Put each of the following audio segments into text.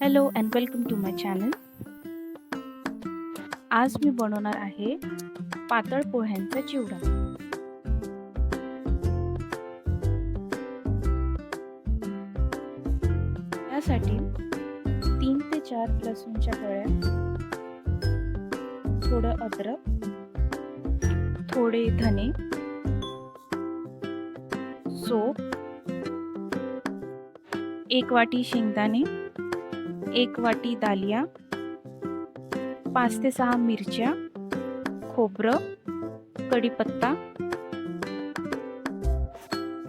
Hello and welcome to my channel. आज मी बनवणार आहे पातळ पोह्यांचा चिवडा. यासाठी 3 ते 4 लसूणच्या कळ्या, थोडं अद्रक, थोडे धने, सोप, 1 वाटी शेंगदाणे, 1 वाटी दालिया, 5 ते 6 मिरच्या, खोबरं, कढीपत्ता,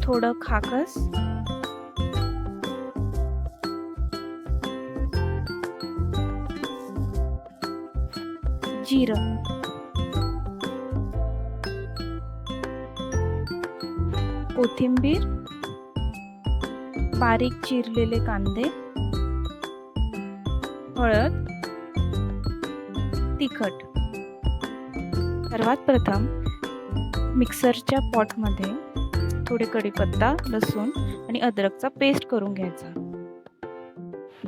थोडं खाकस, जिरं, कोथिंबीर, बारीक चिरलेले कांदे, हळद, तिखट. सर्वात प्रथम मिक्सरच्या पॉटमध्ये थोडे कढीपत्ता, लसूण आणि अद्रकचा पेस्ट करून घ्यायचा.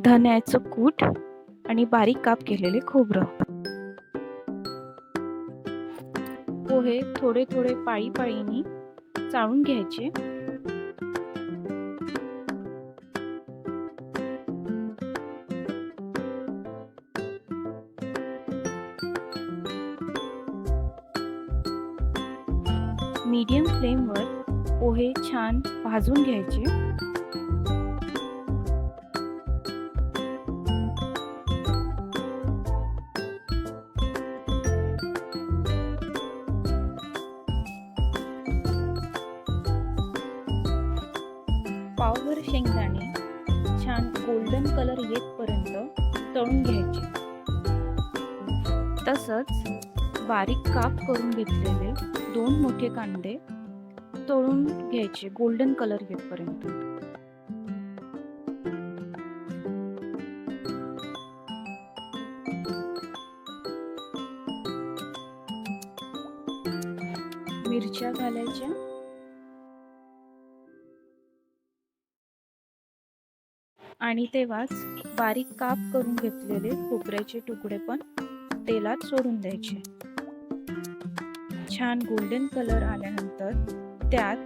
धन्याचं कूट आणि बारीक काप केलेले खोबरं. पोहे थोडे थोडे पाळीपाळीनी चाळून घ्यायचे. मीडियम फ्लेमवर पोहे छान भाजून घ्यायचे. पावभर शेंगदाणे छान गोल्डन कलर येतपर्यंत तळून घ्यायचे. तसंच बारीक काप करून घेतलेले 2 मोठे कांदे तळून घ्यायचे गोल्डन कलर येतपर्यंत. मिरच्या घालायच्या. आणि तेव्हाच बारीक काप करून घेतलेले खोबऱ्याचे तुकडे पण तेलात सोडून द्यायचे. छान गोल्डन कलर आल्यानंतर त्यात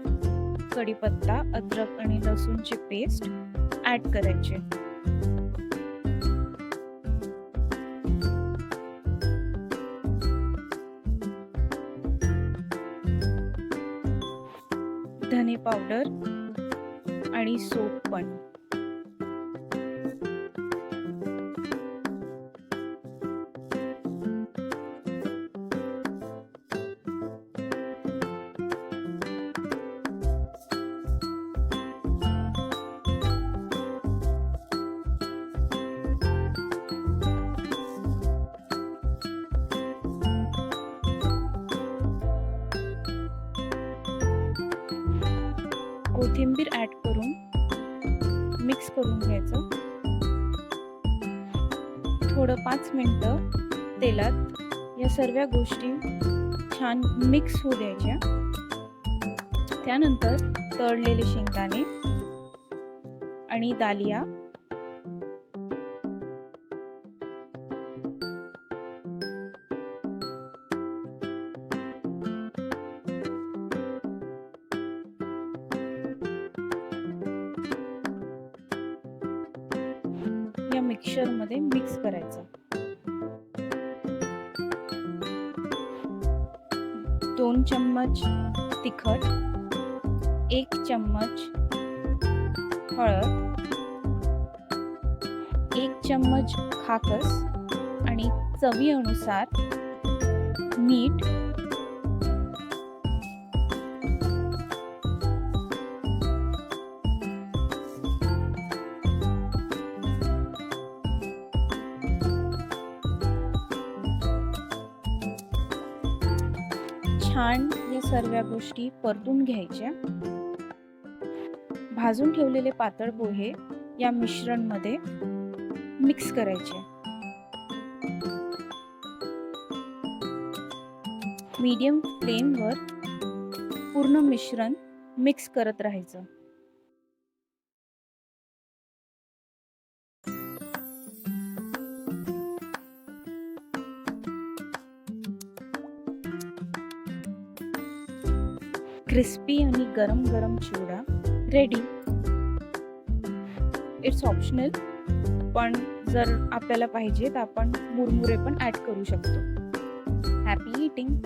कढीपत्ता, अद्रक आणि लसूणचे पेस्ट ऍड करायचे. धने पावडर आणि सोप पण. कोथिंबीर ऍड करून मिक्स करून घ्यायचं. थोडं 5 मिनिटं तेलात या सर्व गोष्टी छान मिक्स होऊ द्यायच्या. त्यानंतर तळलेले शेंगदाणे आणि दालिया, या मिक्सचर मध्ये मिक्स करायचं. 2 चम्मच तिखट, 1 चम्मच हळद, 1 चम्मच खाकस आणि चवीनुसार मीठ. छान या सर्व गोष्टी परतून घ्यायच्या. भाजून ठेवलेले पातळ पोहे या मिश्रण मध्ये मिक्स करायचे. मीडियम फ्लेमवर पूर्ण मिश्रण मिक्स करत राहायचं. क्रिस्पी आणि गरम गरम चिवडा रेडी. इट्स ऑप्शनल, पण जर आपल्याला पाहिजे तर आपण मुरमुरे पण ॲड करू शकतो. Happy eating.